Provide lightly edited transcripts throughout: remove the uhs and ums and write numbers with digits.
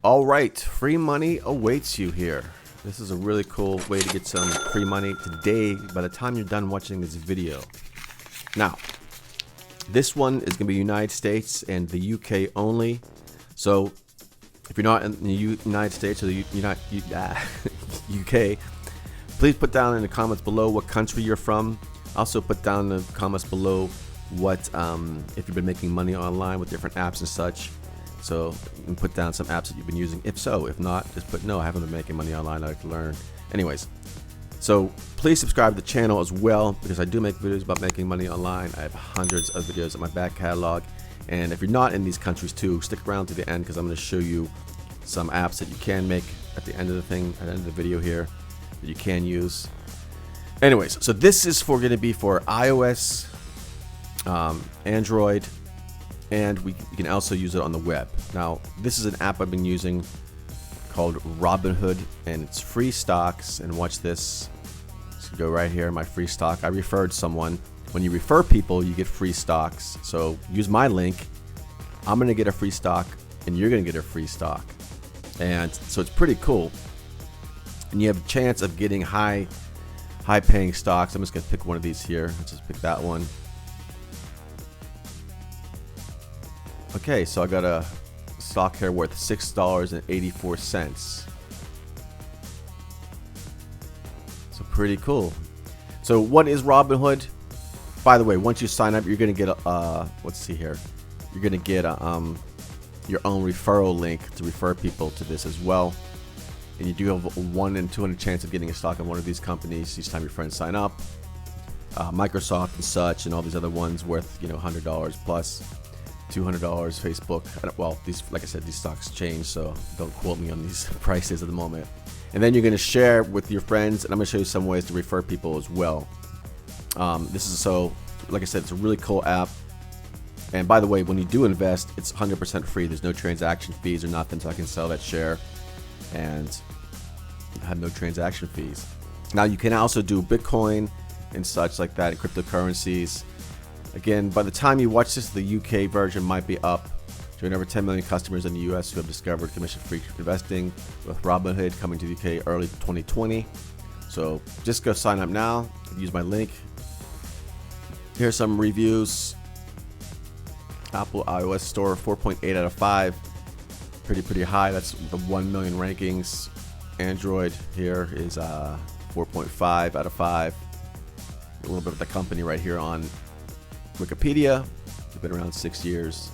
All right, free money awaits you here. This is a really cool way to get some free money today by the time you're done watching this video. Now, this one is going to be United States and the UK only. So if you're not in the United States or the UK, please put down in the comments below what country you're from. Also put down in the comments below what if you've been making money online with different apps and such. So you can put down some apps that you've been using. If so, if not, just put no, I haven't been making money online, I like to learn. Anyways, so please subscribe to the channel as well, because I do make videos about making money online. I have hundreds of videos in my back catalog. And if you're not in these countries too, stick around to the end, because I'm going to show you some apps that you can make at the end of the thing, at the end of the video here, that you can use. Anyways, so this is going to be for iOS, Android, and you can also use it on the web. Now, this is an app I've been using called Robinhood, and it's free stocks. And watch this. So go right here, my free stock. I referred someone. When you refer people, you get free stocks. So use my link. I'm gonna get a free stock, and you're gonna get a free stock. And so it's pretty cool. And you have a chance of getting high-paying stocks. I'm just gonna pick one of these here. Let's just pick that one. Okay, so I got a stock here worth $6.84. So pretty cool. So what is Robinhood? By the way, once you sign up, you're gonna get a let's see here. You're gonna get a your own referral link to refer people to this as well. And you do have a 1 in 200 chance of getting a stock in one of these companies each time your friends sign up. Microsoft and such, and all these other ones worth, you know, $100 plus. $200 Facebook. Well, these, like I said, these stocks change, so don't quote me on these prices at the moment. And then you're going to share with your friends, and I'm going to show you some ways to refer people as well. This is, so like I said, it's a really cool app. And by the way, when you do invest, it's 100% free. There's no transaction fees or nothing, so I can sell that share and have no transaction fees. Now you can also do Bitcoin and such like that, and cryptocurrencies. Again, by the time you watch this, the UK version might be up. Join over 10 million customers in the US who have discovered commission-free investing with Robinhood, coming to the UK early 2020. So just go sign up now. Use my link. Here's some reviews. Apple iOS Store, 4.8 out of 5. Pretty high. That's the 1 million rankings. Android here is 4.5 out of 5. A little bit of the company right here on Wikipedia. It's been around 6 years,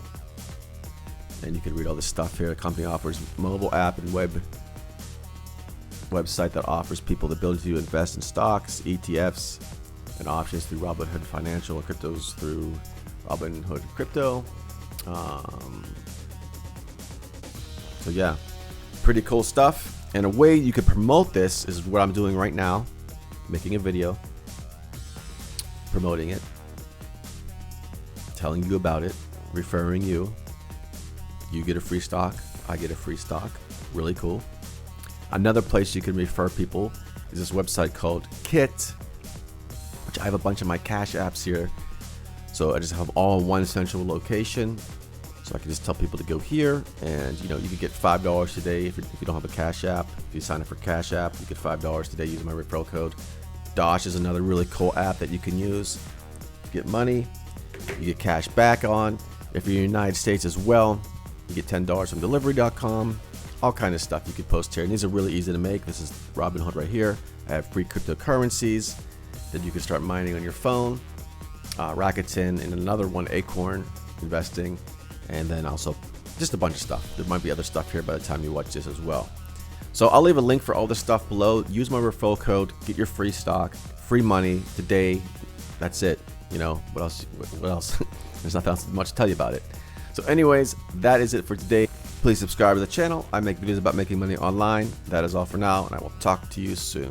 and you can read all this stuff here. The company offers mobile app and website that offers people the ability to invest in stocks, ETFs, and options through Robinhood Financial, and cryptos through Robinhood Crypto. So yeah, pretty cool stuff. And a way you could promote this is what I'm doing right now, making a video, promoting it, telling you about it, referring you. You get a free stock, I get a free stock. Really cool. Another place you can refer people is this website called Kit, which I have a bunch of my cash apps here. So I just have all in one central location. So I can just tell people to go here, and you know, you can get $5 today if you don't have a cash app. If you sign up for Cash App, you get $5 today using my referral code. Dosh is another really cool app that you can use to get money. You get cash back on. If you're in the United States as well, you get $10 from delivery.com. All kind of stuff you can post here, and these are really easy to make. This is Robinhood right here. I have free cryptocurrencies that you can start mining on your phone. Rakuten, and another one, Acorn investing, and then also just a bunch of stuff. There might be other stuff here by the time you watch this as well. So I'll leave a link for all this stuff below. Use my referral code, get your free stock, free money today. That's it. You know, what else? There's nothing else much to tell you about it. So anyways, that is it for today. Please subscribe to the channel. I make videos about making money online. That is all for now, and I will talk to you soon.